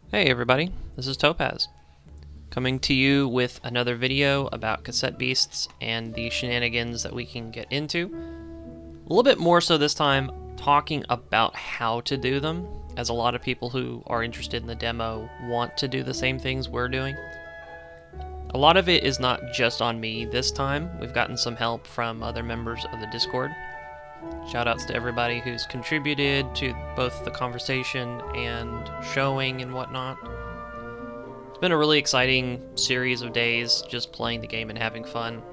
Hey everybody, this is Topaz, coming to you with another video about cassette beasts and the shenanigans that we can get into. A little bit more so this time, talking about how to do them, as a lot of people who are interested in the demo want to do the same things we're doing. A lot of it is not just on me this time. We've gotten some help from other members of the Discord. Shoutouts to everybody who's contributed to both the conversation and showing and whatnot. It's been a really exciting series of days just playing the game and having fun.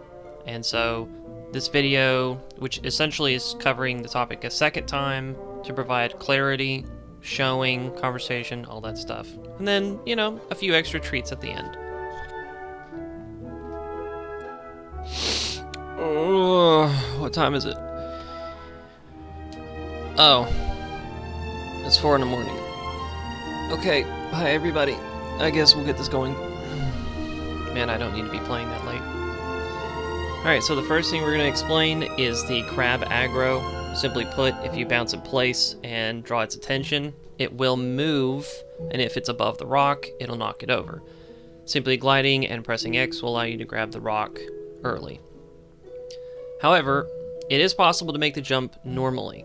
And so this video, which essentially is covering the topic a second time to provide clarity, showing, conversation, all that stuff. And then, you know, a few extra treats at the end. Oh, what time is it? Oh, it's 4 in the morning. Okay, hi everybody. I guess we'll get this going. Man, I don't need to be playing that late. Alright, so the first thing we're going to explain is the crab aggro. Simply put, if you bounce in place and draw its attention, it will move, and if it's above the rock, it'll knock it over. Simply gliding and pressing X will allow you to grab the rock early. However, it is possible to make the jump normally.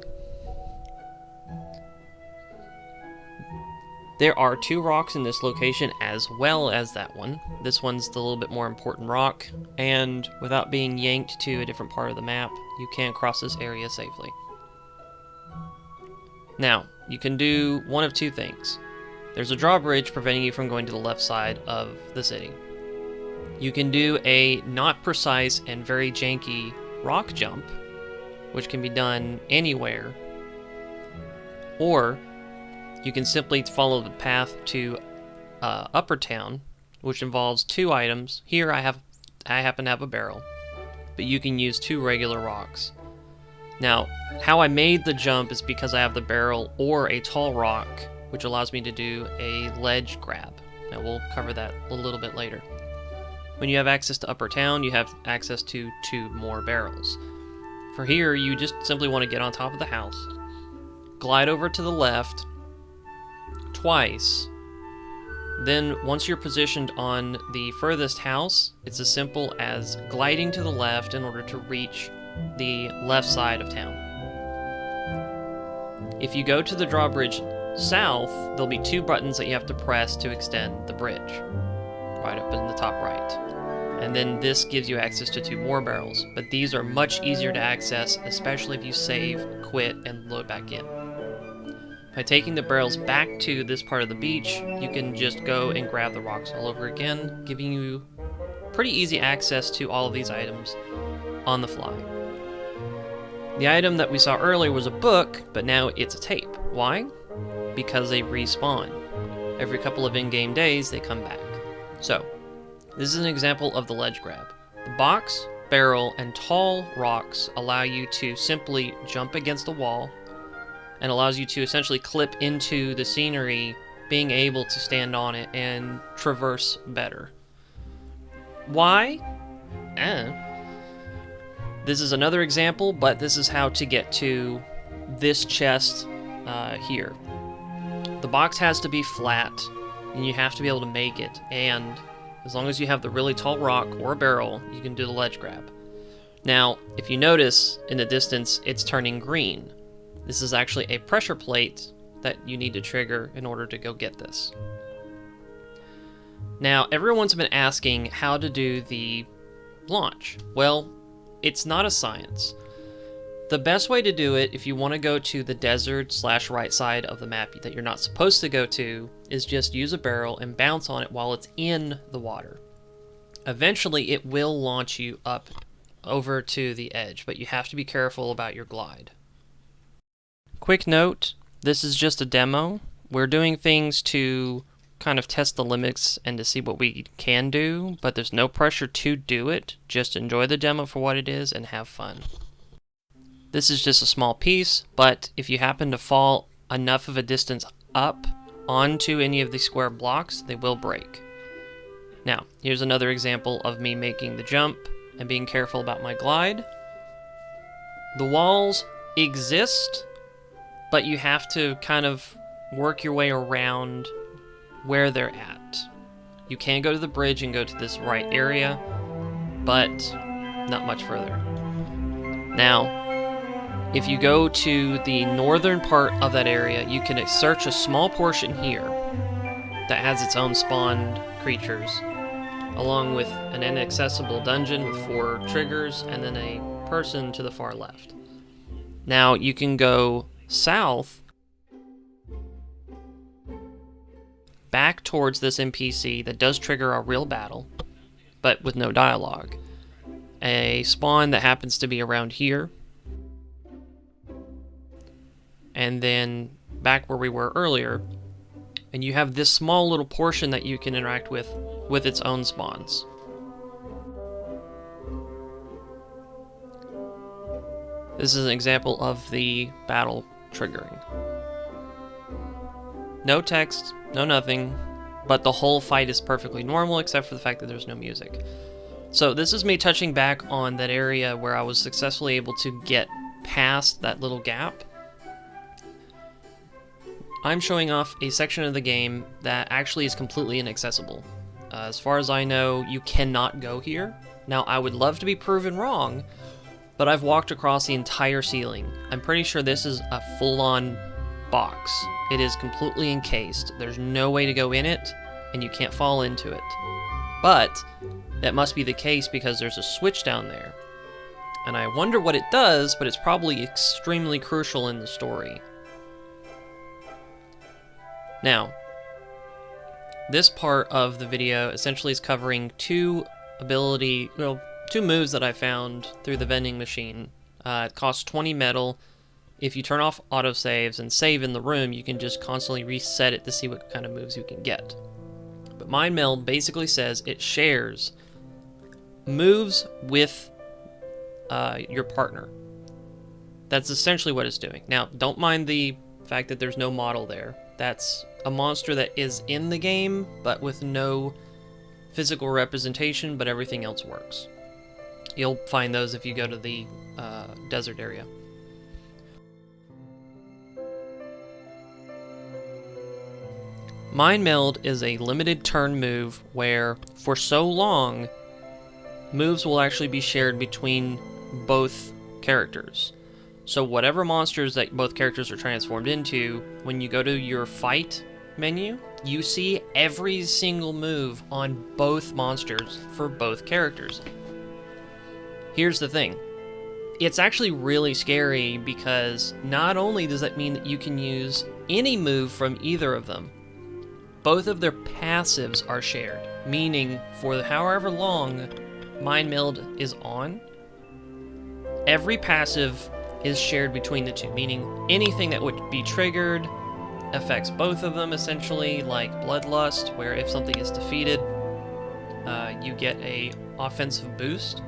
There are 2 rocks in this location as well as that one. This one's the little bit more important rock, and without being yanked to a different part of the map, you can cross this area safely. Now, you can do one of 2 things. There's a drawbridge preventing you from going to the left side of the city. You can do a not precise and very janky rock jump, which can be done anywhere, or you can simply follow the path to Upper Town, which involves 2 items. Here I happen to have a barrel, but you can use 2 regular rocks. Now, how I made the jump is because I have the barrel or a tall rock, which allows me to do a ledge grab. Now we'll cover that a little bit later. When you have access to Upper Town, you have access to 2 more barrels. For here, you just simply want to get on top of the house, glide over to the left twice. Then once you're positioned on the furthest house, it's as simple as gliding to the left in order to reach the left side of town. If you go to the drawbridge south, there'll be 2 buttons that you have to press to extend the bridge, right up in the top right. And then this gives you access to 2 more barrels, but these are much easier to access, especially if you save, quit, and load back in. By taking the barrels back to this part of the beach, you can just go and grab the rocks all over again, giving you pretty easy access to all of these items on the fly. The item that we saw earlier was a book, but now it's a tape. Why? Because they respawn. Every couple of in-game days, they come back. So, this is an example of the ledge grab. The box, barrel, and tall rocks allow you to simply jump against a wall, and allows you to essentially clip into the scenery, being able to stand on it and traverse better. Why? This is another example, but this is how to get to this chest here. The box has to be flat, and you have to be able to make it, and as long as you have the really tall rock or a barrel, you can do the ledge grab. Now, if you notice in the distance, it's turning green. This is actually a pressure plate that you need to trigger in order to go get this. Now, everyone's been asking how to do the launch. Well, it's not a science. The best way to do it, if you want to go to the desert/right side of the map that you're not supposed to go to, is just use a barrel and bounce on it while it's in the water. Eventually, it will launch you up over to the edge, but you have to be careful about your glide. Quick note, this is just a demo. We're doing things to kind of test the limits and to see what we can do, but there's no pressure to do it. Just enjoy the demo for what it is and have fun. This is just a small piece, but if you happen to fall enough of a distance up onto any of the square blocks, they will break. Now, here's another example of me making the jump and being careful about my glide. The walls exist, but you have to kind of work your way around where they're at. You can go to the bridge and go to this right area, but not much further. Now, if you go to the northern part of that area, you can search a small portion here that has its own spawned creatures, along with an inaccessible dungeon with 4 triggers, and then a person to the far left. Now, you can go south, back towards this NPC that does trigger a real battle, but with no dialogue. A spawn that happens to be around here, and then back where we were earlier, and you have this small little portion that you can interact with its own spawns. This is an example of the battle triggering. No text, no nothing, but the whole fight is perfectly normal except for the fact that there's no music. So this is me touching back on that area where I was successfully able to get past that little gap. I'm showing off a section of the game that actually is completely inaccessible. As far as I know, you cannot go here. Now, I would love to be proven wrong, but I've walked across the entire ceiling. I'm pretty sure this is a full-on box. It is completely encased. There's no way to go in it, and you can't fall into it. But that must be the case because there's a switch down there. And I wonder what it does, but it's probably extremely crucial in the story. Now, this part of the video essentially is covering two moves that I found through the vending machine. It costs 20 metal. If you turn off autosaves and save in the room, you can just constantly reset it to see what kind of moves you can get. But Mind Meld basically says it shares moves with your partner. That's essentially what it's doing. Now, don't mind the fact that there's no model there. That's a monster that is in the game, but with no physical representation, but everything else works. You'll find those if you go to the desert area. Mind Meld is a limited turn move where, for so long, moves will actually be shared between both characters. So whatever monsters that both characters are transformed into, when you go to your fight menu, you see every single move on both monsters for both characters. Here's the thing. It's actually really scary because not only does that mean that you can use any move from either of them, both of their passives are shared, meaning for however long Mind Meld is on, every passive is shared between the two, meaning anything that would be triggered affects both of them, essentially, like Bloodlust, where if something is defeated, you get a offensive boost,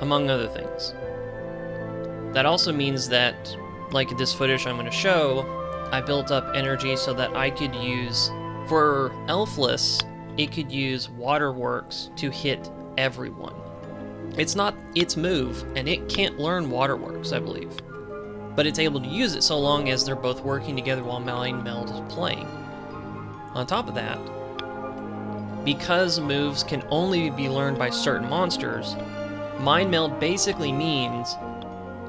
among other things. That also means that, like this footage I'm going to show, I built up energy so that I could use, for Elfless, it could use Waterworks to hit everyone. It's not its move, and it can't learn Waterworks, I believe. But it's able to use it so long as they're both working together while Mind Meld is playing. On top of that, because moves can only be learned by certain monsters, Mind Meld basically means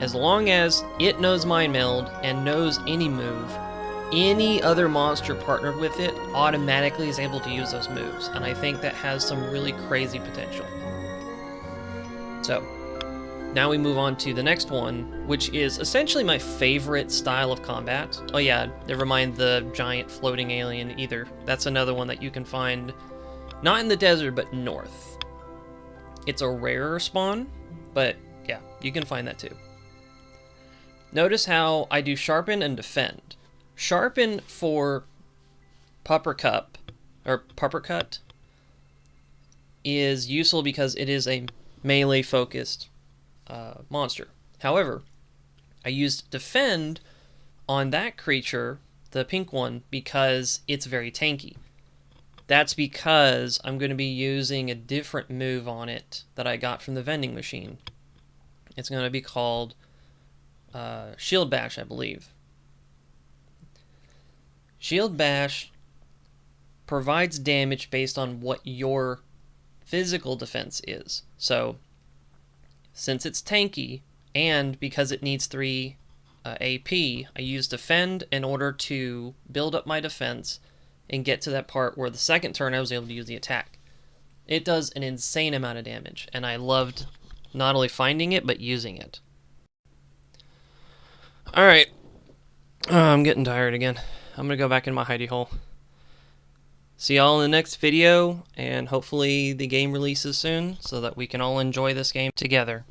as long as it knows Mind Meld and knows any move, any other monster partnered with it automatically is able to use those moves, and I think that has some really crazy potential. So, now we move on to the next one, which is essentially my favorite style of combat. Oh yeah, never mind the giant floating alien either. That's another one that you can find, not in the desert, but north. It's a rarer spawn, but yeah, you can find that too. Notice how I do Sharpen and Defend. Sharpen for Puppercut is useful because it is a melee-focused monster. However, I used Defend on that creature, the pink one, because it's very tanky. That's because I'm going to be using a different move on it that I got from the vending machine. It's going to be called Shield Bash, I believe. Shield Bash provides damage based on what your physical defense is. So, since it's tanky, and because it needs 3 AP, I use Defend in order to build up my defense and get to that part where the second turn I was able to use the attack. It does an insane amount of damage, and I loved not only finding it, but using it. Alright. I'm getting tired again. I'm going to go back in my hidey hole. See y'all in the next video, and hopefully the game releases soon so that we can all enjoy this game together.